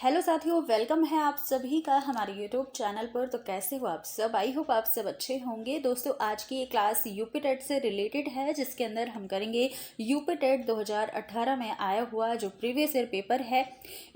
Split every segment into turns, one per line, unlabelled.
Hello साथियों, welcome है आप सभी का हमारे यूट्यूब चैनल पर। तो कैसे हो आप सब? आई होप आप सब अच्छे होंगे। दोस्तों, आज की ये क्लास यूपी टेट से रिलेटेड है, जिसके अंदर हम करेंगे यूपी टेट 2018 में आया हुआ जो प्रीवियस ईयर पेपर है,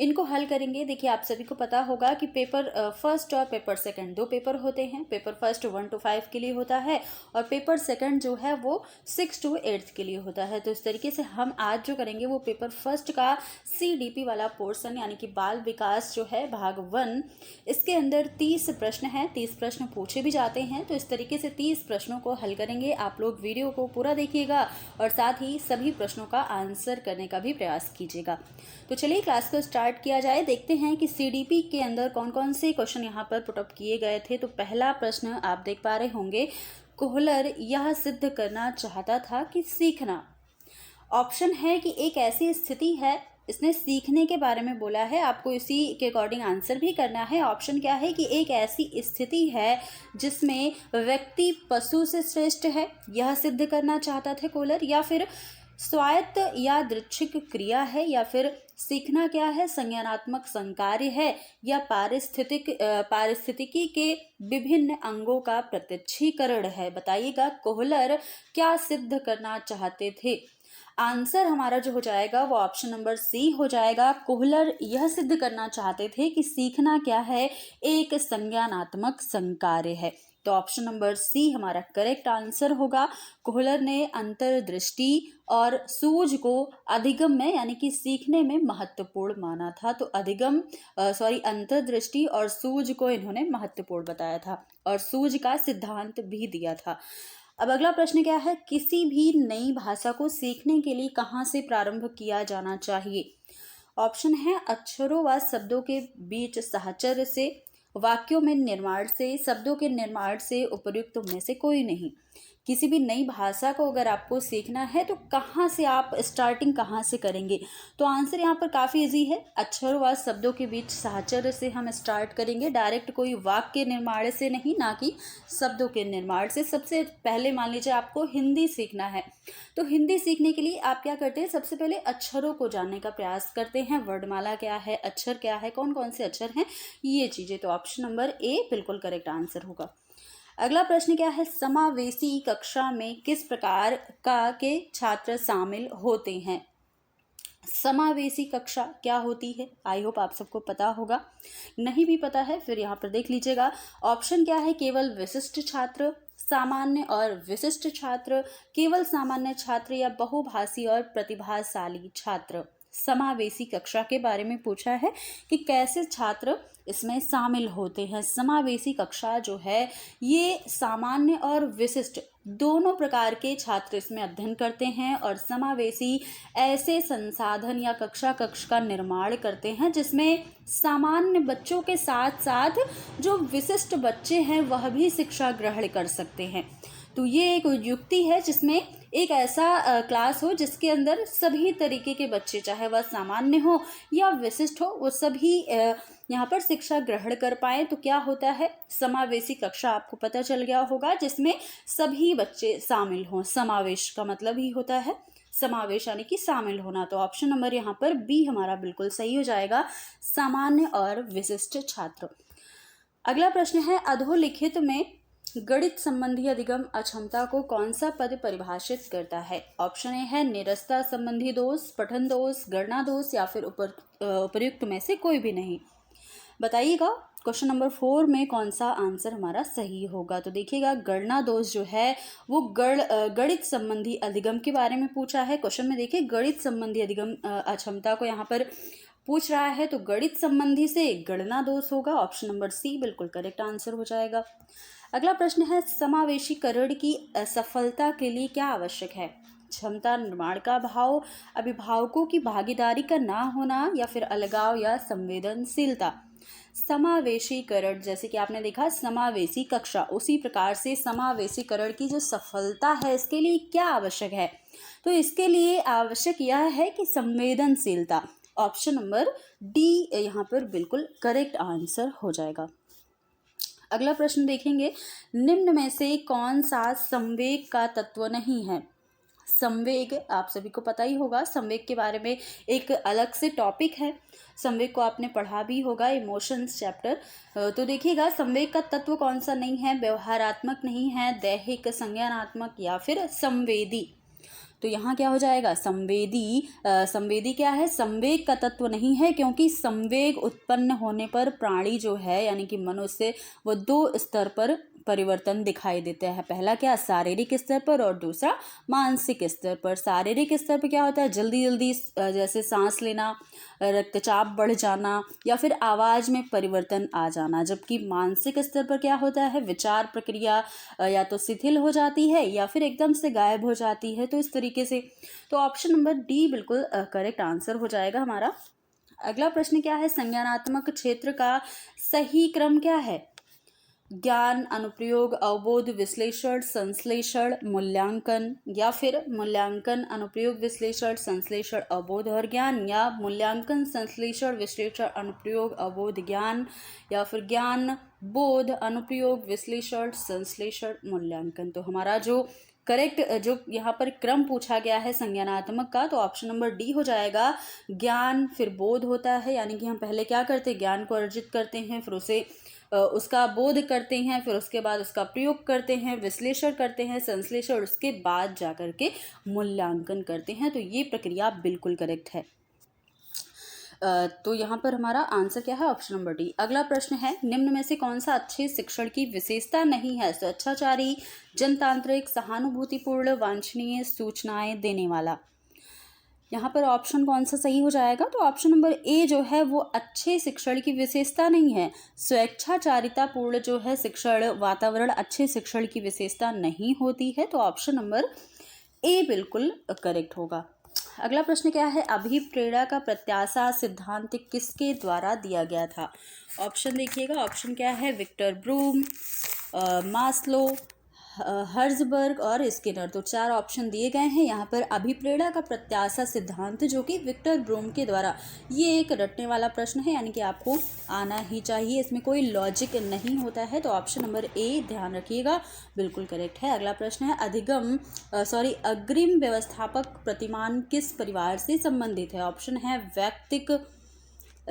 इनको हल करेंगे। देखिए, आप सभी को पता होगा कि पेपर फर्स्ट और पेपर सेकंड दो पेपर होते हैं। पेपर फर्स्ट 1 to 5 के लिए होता है और पेपर सेकंड जो है वो 6 to 8 के लिए होता है। तो इस तरीके से हम आज जो करेंगे वो पेपर फर्स्ट का CDP वाला पोर्शन, यानी कि बाल विकास जो है भाग 1, इसके अंदर 30 प्रश्न हैं। 30 प्रश्न पूछे भी जाते हैं। तो इस तरीके से 30 प्रश्नों को हल करेंगे। आप लोग वीडियो को पूरा देखिएगा और साथ ही सभी प्रश्नों का आंसर करने का भी प्रयास कीजिएगा। तो चलिए क्लास को स्टार्ट किया जाए। देखते हैं कि CDP के अंदर कौन कौन से क्वेश्चन यहाँ पर पुटअप किए गए थे। तो पहला प्रश्न आप देख पा रहे होंगे, कोहलर यह सिद्ध करना चाहता था कि सीखना। ऑप्शन है कि एक ऐसी स्थिति है, इसने सीखने के बारे में बोला है, आपको इसी के अकॉर्डिंग आंसर भी करना है। ऑप्शन क्या है कि एक ऐसी स्थिति है जिसमें व्यक्ति पशु से श्रेष्ठ है, यह सिद्ध करना चाहता था कोहलर। या फिर स्वायत्त या दृच्छिक क्रिया है, या फिर सीखना क्या है, संज्ञानात्मक संकार्य है, या पारिस्थितिकी के विभिन्न अंगों का प्रत्यक्षीकरण है। बताइएगा कोहलर क्या सिद्ध करना चाहते थे। आंसर हमारा जो हो जाएगा वो ऑप्शन नंबर सी हो जाएगा। कोहलर यह सिद्ध करना चाहते थे कि सीखना क्या है, एक संज्ञानात्मक संकार्य है। तो ऑप्शन नंबर सी हमारा करेक्ट आंसर होगा। कोहलर ने अंतर्दृष्टि और सूझ को अधिगम में, यानी कि सीखने में महत्वपूर्ण माना था। तो अंतर्दृष्टि और सूझ को इन्होंने महत्वपूर्ण बताया था और सूझ का सिद्धांत भी दिया था। अब अगला प्रश्न क्या है, किसी भी नई भाषा को सीखने के लिए कहाँ से प्रारंभ किया जाना चाहिए। ऑप्शन है अक्षरों व शब्दों के बीच साहचर्य से, वाक्यों में निर्माण से, शब्दों के निर्माण से, उपयुक्त में से कोई नहीं। किसी भी नई भाषा को अगर आपको सीखना है तो कहाँ से आप स्टार्टिंग कहाँ से करेंगे। तो आंसर यहाँ पर काफ़ी इजी है, अक्षरों व शब्दों के बीच साहचर्य से हम स्टार्ट करेंगे। डायरेक्ट कोई वाक्य निर्माण से नहीं, ना कि शब्दों के निर्माण से। सबसे पहले मान लीजिए आपको हिंदी सीखना है, तो हिंदी सीखने के लिए आप क्या करते हैं, सबसे पहले अक्षरों को जानने का प्रयास करते हैं। वर्णमाला क्या है, अक्षर क्या है, कौन कौन से अक्षर हैं, ये चीज़ें। तो ऑप्शन नंबर ए बिल्कुल करेक्ट आंसर होगा। अगला प्रश्न क्या है, समावेशी कक्षा में किस प्रकार के छात्र शामिल होते हैं। समावेशी कक्षा क्या होती है, आई होप आप सबको पता होगा। नहीं भी पता है फिर यहाँ पर देख लीजिएगा। ऑप्शन क्या है, केवल विशिष्ट छात्र, सामान्य और विशिष्ट छात्र, केवल सामान्य छात्र, या बहुभाषी और प्रतिभाशाली छात्र। समावेशी कक्षा के बारे में पूछा है कि कैसे छात्र इसमें शामिल होते हैं। समावेशी कक्षा जो है ये सामान्य और विशिष्ट दोनों प्रकार के छात्र इसमें अध्ययन करते हैं। और समावेशी ऐसे संसाधन या कक्ष का निर्माण करते हैं जिसमें सामान्य बच्चों के साथ साथ जो विशिष्ट बच्चे हैं वह भी शिक्षा ग्रहण कर सकते हैं। तो ये एक युक्ति है जिसमें एक ऐसा क्लास हो जिसके अंदर सभी तरीके के बच्चे, चाहे वह सामान्य हो या विशिष्ट हो, वो सभी यहाँ पर शिक्षा ग्रहण कर पाए। तो क्या होता है, समावेशी कक्षा आपको पता चल गया होगा, जिसमें सभी बच्चे शामिल हों। समावेश का मतलब ही होता है समावेश, यानी कि शामिल होना। तो ऑप्शन नंबर यहाँ पर बी हमारा बिल्कुल सही हो जाएगा, सामान्य और विशिष्ट छात्र। अगला प्रश्न है, अधोलिखित में गणित संबंधी अधिगम अक्षमता को कौन सा पद परिभाषित करता है। ऑप्शन ए है निरस्ता संबंधी दोष, पठन दोष, गणना दोष, या फिर उपयुक्त में से कोई भी नहीं। बताइएगा क्वेश्चन नंबर 4 में कौन सा आंसर हमारा सही होगा। तो देखिएगा, गणना दोष जो है वो गणित संबंधी अधिगम के बारे में पूछा है। क्वेश्चन में देखिए, गणित संबंधी अधिगम अक्षमता को यहाँ पर पूछ रहा है, तो गणित संबंधी से गणना दोष होगा। ऑप्शन नंबर सी बिल्कुल करेक्ट आंसर हो जाएगा। अगला प्रश्न है, समावेशीकरण की सफलता के लिए क्या आवश्यक है। क्षमता निर्माण का अभाव, अभिभावकों की भागीदारी का ना होना, या फिर अलगाव या संवेदनशीलता। समावेशीकरण, जैसे कि आपने देखा समावेशी कक्षा, उसी प्रकार से समावेशीकरण की जो सफलता है इसके लिए क्या आवश्यक है। तो इसके लिए आवश्यक यह है कि संवेदनशीलता। ऑप्शन नंबर डी यहाँ पर बिल्कुल करेक्ट आंसर हो जाएगा। अगला प्रश्न देखेंगे, निम्न में से कौन सा संवेग का तत्व नहीं है। संवेग आप सभी को पता ही होगा, संवेग के बारे में एक अलग से टॉपिक है, संवेग को आपने पढ़ा भी होगा, इमोशंस चैप्टर। तो देखिएगा संवेग का तत्व कौन सा नहीं है, व्यवहारात्मक नहीं है, दैहिक, संज्ञानात्मक या फिर संवेदी। तो यहाँ क्या हो जाएगा, संवेदी। संवेदी क्या है, संवेग का तत्व नहीं है, क्योंकि संवेग उत्पन्न होने पर प्राणी जो है यानी कि मनुष्य, वो दो स्तर पर परिवर्तन दिखाई देता है। पहला क्या, शारीरिक स्तर पर, और दूसरा मानसिक स्तर पर। शारीरिक स्तर पर क्या होता है, जल्दी जल्दी जैसे सांस लेना, रक्तचाप बढ़ जाना या फिर आवाज़ में परिवर्तन आ जाना। जबकि मानसिक स्तर पर क्या होता है, विचार प्रक्रिया या तो शिथिल हो जाती है या फिर एकदम से गायब हो जाती है। तो इस तरीके से तो ऑप्शन नंबर डी बिल्कुल करेक्ट आंसर हो जाएगा हमारा। अगला प्रश्न क्या है, संज्ञानात्मक क्षेत्र का सही क्रम क्या है, ज्ञान, अनुप्रयोग, अवबोध, विश्लेषण, संश्लेषण, मूल्यांकन, या फिर मूल्यांकन, अनुप्रयोग, विश्लेषण, संश्लेषण, अवबोध और ज्ञान, या मूल्यांकन, संश्लेषण, विश्लेषण, अनुप्रयोग, अवबोध, ज्ञान, या फिर ज्ञान, बोध, अनुप्रयोग, विश्लेषण, संश्लेषण, मूल्यांकन। तो हमारा जो करेक्ट जो यहाँ पर क्रम पूछा गया है संज्ञानात्मक का, तो ऑप्शन नंबर डी हो जाएगा। ज्ञान फिर बोध होता है, यानी कि हम पहले क्या करते हैं, ज्ञान को अर्जित करते हैं, फिर उसे उसका बोध करते हैं, फिर उसके बाद उसका प्रयोग करते हैं, विश्लेषण करते हैं, संश्लेषण, उसके बाद जाकर के मूल्यांकन करते हैं। तो ये प्रक्रिया बिल्कुल करेक्ट है। तो यहाँ पर हमारा आंसर क्या है, ऑप्शन नंबर डी। अगला प्रश्न है, निम्न में से कौन सा अच्छे शिक्षण की विशेषता नहीं है, स्वेच्छाचारी, जनतांत्रिक, सहानुभूतिपूर्ण, वांछनीय, सूचनाएं देने वाला। यहाँ पर ऑप्शन कौन सा सही हो जाएगा, तो ऑप्शन नंबर ए जो है वो अच्छे शिक्षण की विशेषता नहीं है। स्वेच्छाचारिता पूर्ण जो है शिक्षण वातावरण अच्छे शिक्षण की विशेषता नहीं होती है। तो ऑप्शन नंबर ए बिल्कुल करेक्ट होगा। अगला प्रश्न क्या है, अभिप्रेरणा का प्रत्याशा सिद्धांत किसके द्वारा दिया गया था। ऑप्शन देखिएगा, ऑप्शन क्या है, विक्टर ब्रूम, मास्लो, हर्जबर्ग और स्किनर। तो चार ऑप्शन दिए गए हैं यहाँ पर। अभिप्रेरणा का प्रत्याशा सिद्धांत जो कि विक्टर ब्रूम के द्वारा, ये एक रटने वाला प्रश्न है, यानी कि आपको आना ही चाहिए, इसमें कोई लॉजिक नहीं होता है। तो ऑप्शन नंबर ए ध्यान रखिएगा, बिल्कुल करेक्ट है। अगला प्रश्न है, अग्रिम व्यवस्थापक प्रतिमान किस परिवार से संबंधित है। ऑप्शन है व्यक्तिक,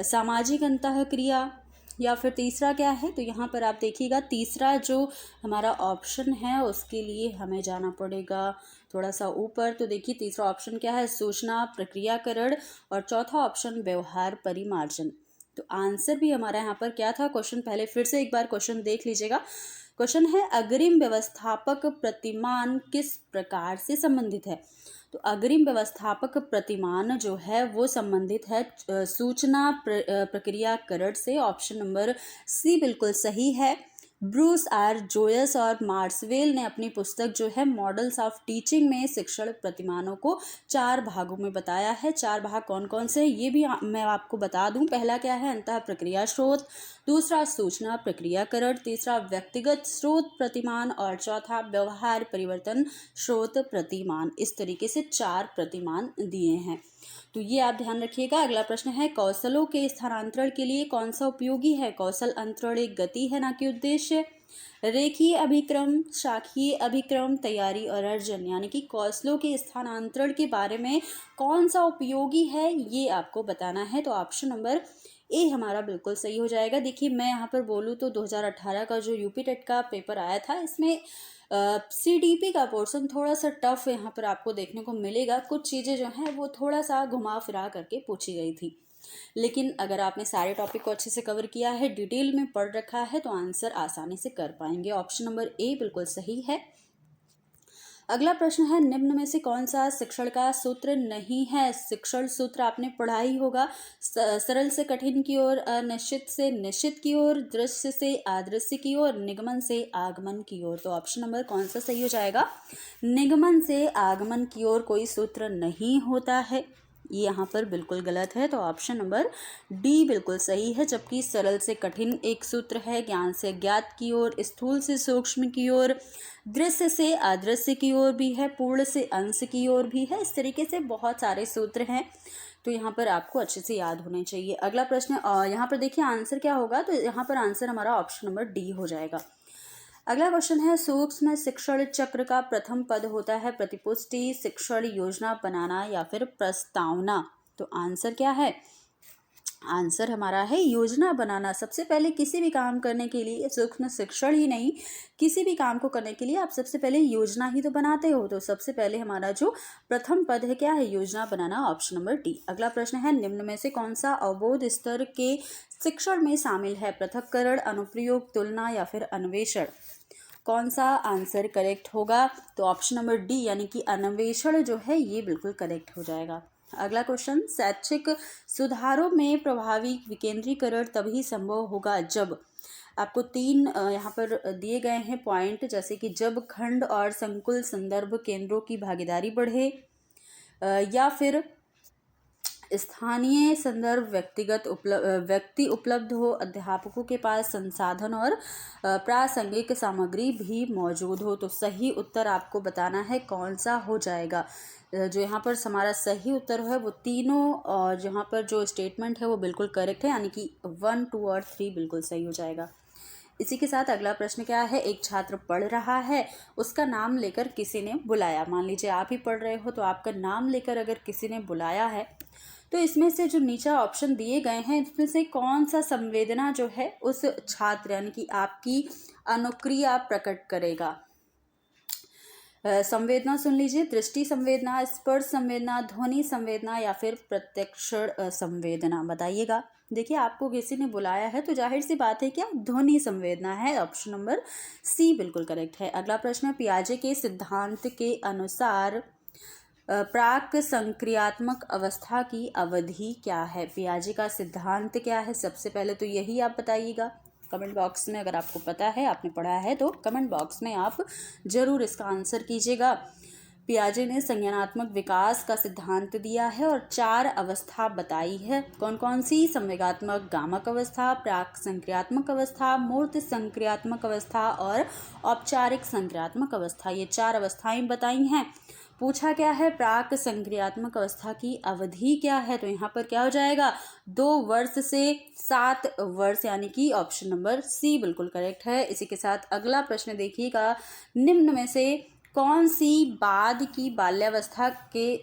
सामाजिक अंतःक्रिया, या फिर तीसरा क्या है, तो यहाँ पर आप देखिएगा तीसरा जो हमारा ऑप्शन है उसके लिए हमें जाना पड़ेगा थोड़ा सा ऊपर। तो देखिए तीसरा ऑप्शन क्या है, सूचना प्रक्रियाकरण, और चौथा ऑप्शन व्यवहार परिमार्जन। तो आंसर भी हमारा यहाँ पर क्या था, क्वेश्चन पहले फिर से एक बार क्वेश्चन देख लीजिएगा। क्वेश्चन है, अग्रिम व्यवस्थापक प्रतिमान किस प्रकार से संबंधित है। तो अग्रिम व्यवस्थापक प्रतिमान जो है वो संबंधित है सूचना प्रक्रियाकरण से। ऑप्शन नंबर सी बिल्कुल सही है। ब्रूस आर जोयस और मार्सवेल ने अपनी पुस्तक जो है मॉडल्स ऑफ टीचिंग में शिक्षण प्रतिमानों को 4 भागों में बताया है। 4 भाग कौन कौन से ये भी मैं आपको बता दूं। पहला क्या है, अंतः प्रक्रिया स्रोत, दूसरा सूचना प्रक्रियाकरण, तीसरा व्यक्तिगत स्रोत प्रतिमान, और चौथा व्यवहार परिवर्तन स्रोत प्रतिमान। इस तरीके से 4 प्रतिमान दिए हैं, तो ये आप ध्यान रखिएगा। अगला प्रश्न है, कौशलों के स्थानांतरण के लिए कौन सा उपयोगी है। कौशल अंतरण एक गति है ना कि उद्देश्य। रेखीय अभिक्रम, शाखीय अभिक्रम, तैयारी और अर्जन, यानी कि कौशलों के स्थानांतरण के बारे में कौन सा उपयोगी है ये आपको बताना है। तो ऑप्शन नंबर ए हमारा बिल्कुल सही हो जाएगा। देखिए मैं यहाँ पर बोलूँ तो 2018 का जो यूपी टेट का पेपर आया था, इसमें सीडीपी का पोर्शन थोड़ा सा टफ यहाँ पर आपको देखने को मिलेगा। कुछ चीज़ें जो हैं वो थोड़ा सा घुमा फिरा करके पूछी गई थी, लेकिन अगर आपने सारे टॉपिक को अच्छे से कवर किया है, डिटेल में पढ़ रखा है, तो आंसर आसानी से कर पाएंगे। ऑप्शन नंबर ए बिल्कुल सही है। अगला प्रश्न है, निम्न में से कौन सा शिक्षण का सूत्र नहीं है। शिक्षण सूत्र आपने पढ़ा ही होगा, सरल से कठिन की ओर, अनिश्चित से निश्चित की ओर, दृश्य से अदृश्य की ओर, निगमन से आगमन की ओर। तो ऑप्शन नंबर कौन सा सही हो जाएगा, निगमन से आगमन की ओर कोई सूत्र नहीं होता है, ये यहाँ पर बिल्कुल गलत है। तो ऑप्शन नंबर डी बिल्कुल सही है। जबकि सरल से कठिन एक सूत्र है, ज्ञान से ज्ञात की ओर, स्थूल से सूक्ष्म की ओर, दृश्य से अदृश्य की ओर भी है, पूर्ण से अंश की ओर भी है। इस तरीके से बहुत सारे सूत्र हैं, तो यहाँ पर आपको अच्छे से याद होने चाहिए। अगला प्रश्न यहाँ पर देखिए आंसर क्या होगा, तो यहाँ पर आंसर हमारा ऑप्शन नंबर डी हो जाएगा। अगला क्वेश्चन है, सूक्ष्म शिक्षण चक्र का प्रथम पद होता है प्रतिपुष्टि, शिक्षण योजना बनाना या फिर प्रस्तावना। तो आंसर क्या है? आंसर हमारा है योजना बनाना। सबसे पहले किसी भी काम करने के लिए, सूक्ष्म शिक्षण ही नहीं, किसी भी काम को करने के लिए आप सबसे पहले योजना ही तो बनाते हो। तो सबसे पहले हमारा जो प्रथम पद है क्या है? योजना बनाना, ऑप्शन नंबर डी। अगला प्रश्न है, निम्न में से कौन सा अवबोध स्तर के शिक्षण में शामिल है? पृथक्करण, अनुप्रयोग, तुलना या फिर अन्वेषण। कौन सा आंसर करेक्ट होगा? तो ऑप्शन नंबर डी यानी कि अन्वेषण जो है ये बिल्कुल करेक्ट हो जाएगा। अगला क्वेश्चन, शैक्षिक सुधारों में प्रभावी विकेंद्रीकरण तभी संभव होगा जब, आपको तीन यहाँ पर दिए गए हैं पॉइंट, जैसे कि जब खंड और संकुल संदर्भ केंद्रों की भागीदारी बढ़े, या फिर स्थानीय संदर्भ व्यक्ति उपलब्ध हो, अध्यापकों के पास संसाधन और प्रासंगिक सामग्री भी मौजूद हो। तो सही उत्तर आपको बताना है कौन सा हो जाएगा। जो यहाँ पर हमारा सही उत्तर है वो तीनों, और जहाँ पर जो स्टेटमेंट है वो बिल्कुल करेक्ट है, यानी कि 1, 2 और 3 बिल्कुल सही हो जाएगा। इसी के साथ अगला प्रश्न क्या है, एक छात्र पढ़ रहा है, उसका नाम लेकर किसी ने बुलाया। मान लीजिए आप ही पढ़ रहे हो, तो आपका नाम लेकर अगर किसी ने बुलाया है, तो इसमें से जो नीचे ऑप्शन दिए गए हैं, इसमें से कौन सा संवेदना जो है उस छात्र यानी कि आपकी अनुक्रिया प्रकट करेगा? संवेदना सुन लीजिए, दृष्टि संवेदना, स्पर्श संवेदना, ध्वनि संवेदना या फिर प्रत्यक्ष संवेदना, बताइएगा। देखिए, आपको किसी ने बुलाया है तो जाहिर सी बात है क्या, ध्वनि संवेदना है। ऑप्शन नंबर सी बिल्कुल करेक्ट है। अगला प्रश्न है, पियाजे के सिद्धांत के अनुसार प्राक संक्रियात्मक अवस्था की अवधि क्या है? पियाजे का सिद्धांत क्या है? सबसे पहले तो यही आप बताइएगा कमेंट बॉक्स में। अगर आपको पता है, आपने पढ़ा है, तो कमेंट बॉक्स में आप जरूर इसका आंसर कीजिएगा। पियाजे ने संज्ञानात्मक विकास का सिद्धांत दिया है और 4 अवस्था बताई है। कौन कौन सी? संवेगात्मक गामक अवस्था, प्राक संक्रियात्मक अवस्था, मूर्त संक्रियात्मक अवस्था और औपचारिक संक्रियात्मक अवस्था। ये 4 अवस्थाएं बताई हैं। पूछा क्या है, प्राक संक्रियात्मक अवस्था की अवधि क्या है? तो यहाँ पर क्या हो जाएगा, 2 वर्ष से 7 वर्ष, यानी कि ऑप्शन नंबर सी बिल्कुल करेक्ट है। इसी के साथ अगला प्रश्न देखिएगा, निम्न में से कौन सी बाद की बाल्यावस्था के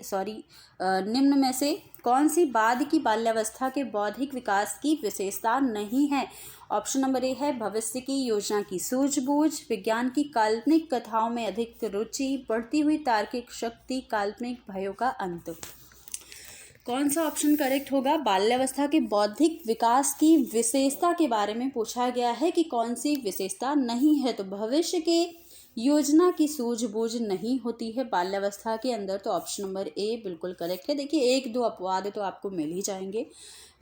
निम्न में से कौन सी बाद की बाल्यावस्था के बौद्धिक विकास की विशेषता नहीं है? ऑप्शन नंबर ए है भविष्य की योजना की सूझबूझ, विज्ञान की काल्पनिक कथाओं में अधिक रुचि, बढ़ती हुई तार्किक शक्ति, काल्पनिक भयों का अंत। कौन सा ऑप्शन करेक्ट होगा? बाल्यावस्था के बौद्धिक विकास की विशेषता के बारे में पूछा गया है कि कौन सी विशेषता नहीं है। तो भविष्य के योजना की सूझबूझ नहीं होती है बाल्यावस्था के अंदर, तो ऑप्शन नंबर ए बिल्कुल करेक्ट है। देखिए, 1-2 अपवाद तो आपको मिल ही जाएंगे,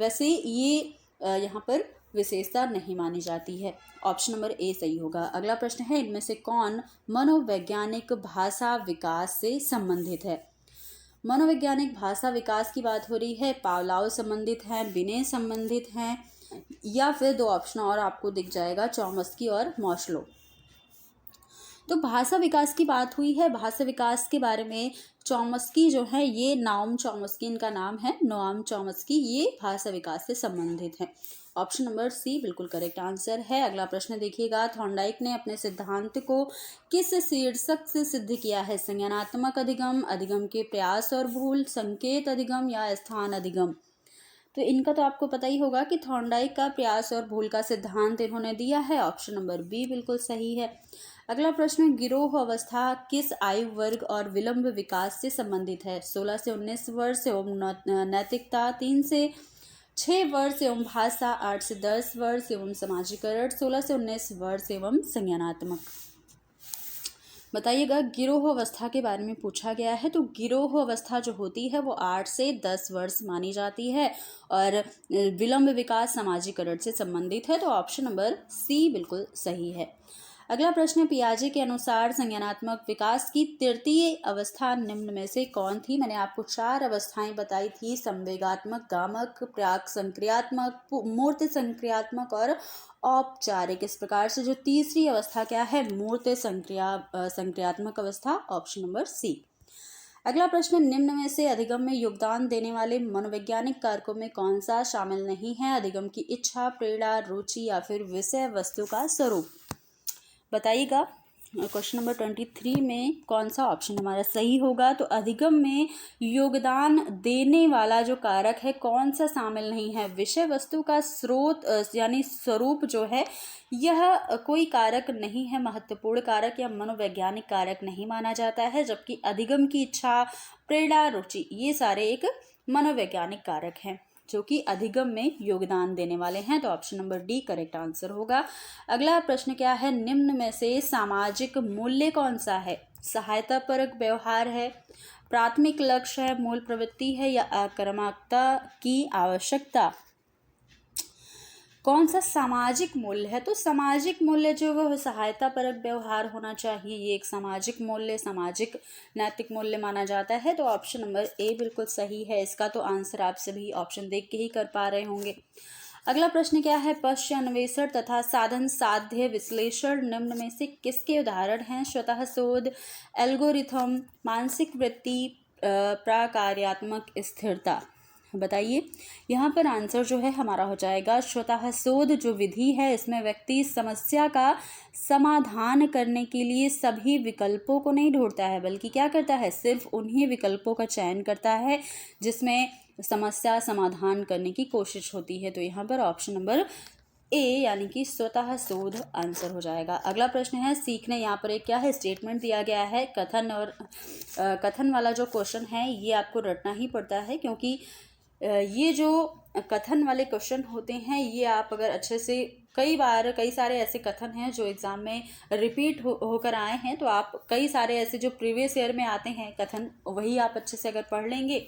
वैसे ये यहाँ पर विशेषता नहीं मानी जाती है। ऑप्शन नंबर ए सही होगा। अगला प्रश्न है, इनमें से कौन मनोवैज्ञानिक भाषा विकास से संबंधित है? मनोवैज्ञानिक भाषा विकास की बात हो रही है, पावलाव संबंधित हैं, बिने संबंधित हैं, या फिर 2 ऑप्शन और आपको दिख जाएगा, चॉम्स्की और मॉस्लो। तो भाषा विकास की बात हुई है। भाषा विकास के बारे में चॉम्स्की जो है, ये नाओम चॉम्स्की इनका नाम है, नोआम चॉम्स्की, ये भाषा विकास से संबंधित है। ऑप्शन नंबर सी बिल्कुल करेक्ट आंसर है। अगला प्रश्न देखिएगा, थॉर्नडाइक ने अपने सिद्धांत को किस शीर्षक से सिद्ध किया है? संज्ञानात्मक अधिगम, अधिगम के प्रयास और भूल, संकेत अधिगम या स्थान अधिगम। तो इनका तो आपको पता ही होगा कि थॉर्नडाइक का प्रयास और भूल का सिद्धांत इन्होंने दिया है। ऑप्शन नंबर बी बिल्कुल सही है। अगला प्रश्न, गिरोह अवस्था किस आयु वर्ग और विलंब विकास से संबंधित है? 16 से 19 वर्ष एवं नैतिकता, 3 से 6 वर्ष एवं भाषा, 8 से 10 वर्ष एवं समाजीकरण, 16 से 19 वर्ष एवं संज्ञानात्मक। बताइएगा, गिरोह अवस्था के बारे में पूछा गया है। तो गिरोह अवस्था जो होती है वो 8 से 10 वर्ष मानी जाती है और विलंब विकास समाजीकरण से संबंधित है। तो ऑप्शन नंबर सी बिल्कुल सही है। अगला प्रश्न, पियाजे के अनुसार संज्ञानात्मक विकास की तृतीय अवस्था निम्न में से कौन थी? मैंने आपको 4 अवस्थाएं बताई थी, संवेगात्मक, गामक, प्राक संक्रियात्मक, मूर्त संक्रियात्मक और औपचारिक। इस प्रकार से जो तीसरी अवस्था क्या है, मूर्त संक्रियात्मक अवस्था, ऑप्शन नंबर सी। अगला प्रश्न, निम्न में से अधिगम में योगदान देने वाले मनोवैज्ञानिक कारकों में कौन सा शामिल नहीं है? अधिगम की इच्छा, प्रेरणा, रुचि या फिर विषय वस्तु का स्वरूप। बताइएगा क्वेश्चन नंबर 23 में कौन सा ऑप्शन हमारा सही होगा। तो अधिगम में योगदान देने वाला जो कारक है कौन सा शामिल नहीं है। विषय वस्तु का स्रोत यानी स्वरूप जो है यह कोई कारक नहीं है, महत्वपूर्ण कारक या मनोवैज्ञानिक कारक नहीं माना जाता है, जबकि अधिगम की इच्छा, प्रेरणा, रुचि ये सारे एक मनोवैज्ञानिक कारक हैं जो कि अधिगम में योगदान देने वाले हैं। तो option number D correct answer होगा। अगला प्रश्न क्या है, निम्न में से सामाजिक मूल्य कौन सा है। सहायतापरक व्यवहार है, प्राथमिक लक्ष्य है, मूल प्रवृत्ति है या आक्रामकता की आवश्यकता। कौन सा सामाजिक मूल्य है। तो सामाजिक मूल्य जो वो सहायता परक व्यवहार होना चाहिए, ये एक सामाजिक मूल्य, सामाजिक नैतिक मूल्य माना जाता है। तो ऑप्शन नंबर ए बिल्कुल सही है इसका। तो आंसर आप सभी ऑप्शन देख के ही कर पा रहे होंगे। अगला प्रश्न क्या है, पश्च अन्वेषण तथा साधन साध्य विश्लेषण निम्न में से किसके उदाहरण हैं। स्वतः शोध, एल्गोरिथम, मानसिक वृत्ति, प्रकार्यात्मक स्थिरता। बताइए यहाँ पर आंसर जो है हमारा हो जाएगा स्वतः शोध जो विधि है। इसमें व्यक्ति समस्या का समाधान करने के लिए सभी विकल्पों को नहीं ढूंढता है, बल्कि क्या करता है, सिर्फ उन्हीं विकल्पों का चयन करता है जिसमें समस्या समाधान करने की कोशिश होती है। तो यहाँ पर ऑप्शन नंबर ए यानी कि स्वतः शोध आंसर हो जाएगा। अगला प्रश्न है सीखने, यहाँ पर एक क्या है स्टेटमेंट दिया गया है। कथन और कथन वाला जो क्वेश्चन है ये आपको रटना ही पड़ता है, क्योंकि ये जो कथन वाले क्वेश्चन होते हैं ये आप अगर अच्छे से कई सारे ऐसे कथन हैं जो एग्ज़ाम में रिपीट होकर आए हैं, तो आप कई सारे ऐसे जो प्रीवियस ईयर में आते हैं कथन वही आप अच्छे से अगर पढ़ लेंगे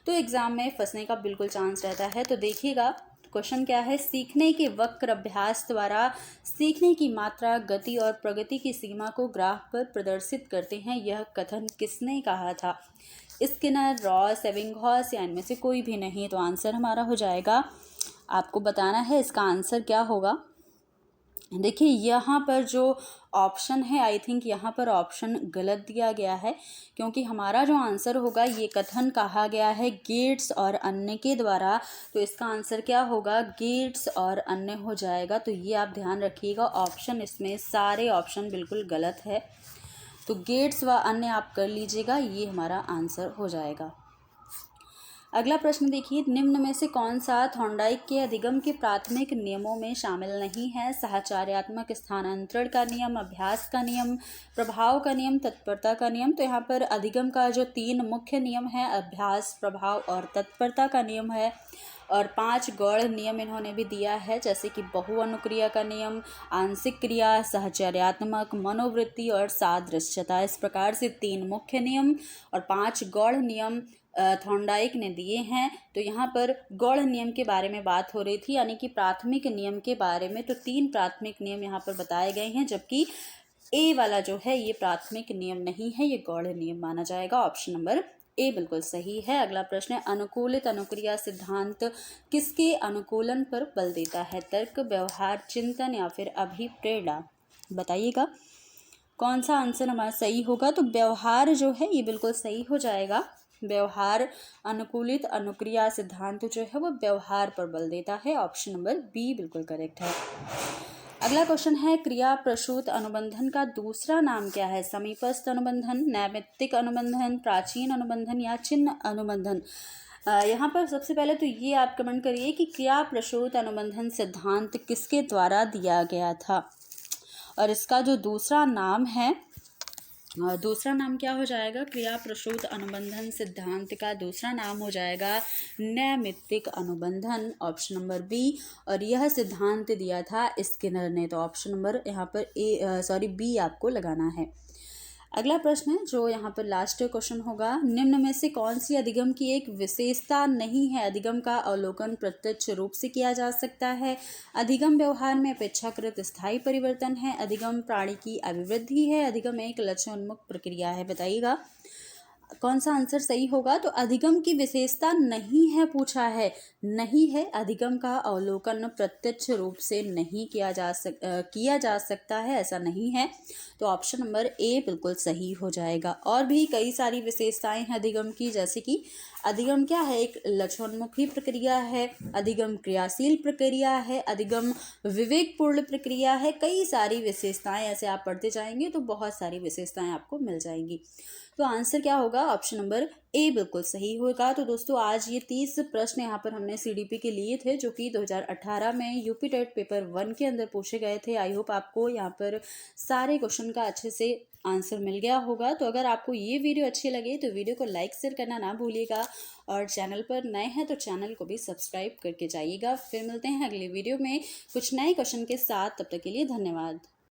तो एग्ज़ाम में फंसने का बिल्कुल चांस रहता है। तो देखिएगा क्वेश्चन क्या है, सीखने के वक्र अभ्यास द्वारा सीखने की मात्रा, गति और प्रगति की सीमा को ग्राफ पर प्रदर्शित करते हैं। यह कथन किसने कहा था। स्किनर, रॉस, एबिंगहॉस या इनमें से कोई भी नहीं। तो आंसर हमारा हो जाएगा, आपको बताना है इसका आंसर क्या होगा। देखिए यहाँ पर जो ऑप्शन है आई थिंक यहाँ पर ऑप्शन गलत दिया गया है, क्योंकि हमारा जो आंसर होगा ये कथन कहा गया है गेट्स और अन्य के द्वारा। तो इसका आंसर क्या होगा, गेट्स और अन्य हो जाएगा। तो ये आप ध्यान रखिएगा, ऑप्शन इसमें सारे ऑप्शन बिल्कुल गलत है। तो गेट्स व अन्य आप कर लीजिएगा, ये हमारा आंसर हो जाएगा। अगला प्रश्न देखिए, निम्न में से कौन सा थॉर्नडाइक के अधिगम के प्राथमिक नियमों में शामिल नहीं है। साहचर्यात्मक स्थानांतरण का नियम, अभ्यास का नियम, प्रभाव का नियम, तत्परता का नियम। तो यहाँ पर अधिगम का जो 3 मुख्य नियम है, अभ्यास, प्रभाव और तत्परता का नियम है, और 5 गौड़ नियम इन्होंने भी दिया है, जैसे कि बहुअनुक्रिया का नियम, आंशिक क्रिया, सहचर्यात्मक, मनोवृत्ति और सादृश्यता। इस प्रकार से 3 मुख्य नियम और 5 गौड़ नियम थॉर्नडाइक ने दिए हैं। तो यहाँ पर गौड़ नियम के बारे में बात हो रही थी, यानी कि प्राथमिक नियम के बारे में। तो 3 प्राथमिक नियम यहाँ पर बताए गए हैं, जबकि ए वाला जो है ये प्राथमिक नियम नहीं है, ये गौड़ नियम माना जाएगा। ऑप्शन नंबर ए बिल्कुल सही है। अगला प्रश्न है, अनुकूलित अनुक्रिया सिद्धांत किसके अनुकूलन पर बल देता है। तर्क, व्यवहार, चिंतन या फिर अभिप्रेरणा। बताइएगा कौन सा आंसर हमारा सही होगा। तो व्यवहार जो है ये बिल्कुल सही हो जाएगा। व्यवहार, अनुकूलित अनुक्रिया सिद्धांत जो है वो व्यवहार पर बल देता है। ऑप्शन नंबर बी बिल्कुल करेक्ट है। अगला क्वेश्चन है, क्रिया प्रसूत अनुबंधन का दूसरा नाम क्या है। समीपस्थ अनुबंधन, नैमित्तिक अनुबंधन, प्राचीन अनुबंधन या चिन्ह अनुबंधन। यहाँ पर सबसे पहले तो ये आप कमेंट करिए कि क्रिया प्रसूत अनुबंधन सिद्धांत किसके द्वारा दिया गया था, और इसका जो दूसरा नाम है, दूसरा नाम क्या हो जाएगा। क्रिया प्रसूत अनुबंधन सिद्धांत का दूसरा नाम हो जाएगा नैमित्तिक अनुबंधन। ऑप्शन नंबर बी, और यह सिद्धांत दिया था स्किनर ने। तो ऑप्शन नंबर यहाँ पर बी आपको लगाना है। अगला प्रश्न है जो यहाँ पर लास्ट क्वेश्चन होगा, निम्न में से कौन सी अधिगम की एक विशेषता नहीं है। अधिगम का अवलोकन प्रत्यक्ष रूप से किया जा सकता है। अधिगम व्यवहार में अपेक्षाकृत स्थायी परिवर्तन है। अधिगम प्राणी की अभिवृद्धि है। अधिगम एक लक्ष्य उन्मुख प्रक्रिया है। बताइएगा कौन सा आंसर सही होगा। तो अधिगम की विशेषता नहीं है पूछा है, नहीं है। अधिगम का अवलोकन प्रत्यक्ष रूप से नहीं किया जा सकता है, ऐसा नहीं है। तो ऑप्शन नंबर ए बिल्कुल सही हो जाएगा। और भी कई सारी विशेषताएं हैं अधिगम की, जैसे कि अधिगम क्या है? एक लक्षणोन्मुखी प्रक्रिया है, अधिगम क्रियाशील प्रक्रिया है, अधिगम विवेकपूर्ण प्रक्रिया है। कई सारी विशेषताएं ऐसे आप पढ़ते जाएंगे तो बहुत सारी विशेषताएं आपको मिल जाएंगी। तो आंसर क्या होगा? ऑप्शन नंबर ए बिल्कुल सही होगा। तो दोस्तों आज ये 30 प्रश्न यहाँ पर हमने सीडीपी के लिए थे, जो कि 2018 में यूपी टेट पेपर 1 के अंदर पूछे गए थे। आई होप आपको यहाँ पर सारे क्वेश्चन का अच्छे से आंसर मिल गया होगा। तो अगर आपको ये वीडियो अच्छी लगे तो वीडियो को लाइक शेयर करना ना भूलिएगा, और चैनल पर नए हैं तो चैनल को भी सब्सक्राइब करके जाइएगा। फिर मिलते हैं अगले वीडियो में कुछ नए क्वेश्चन के साथ। तब तक के लिए धन्यवाद।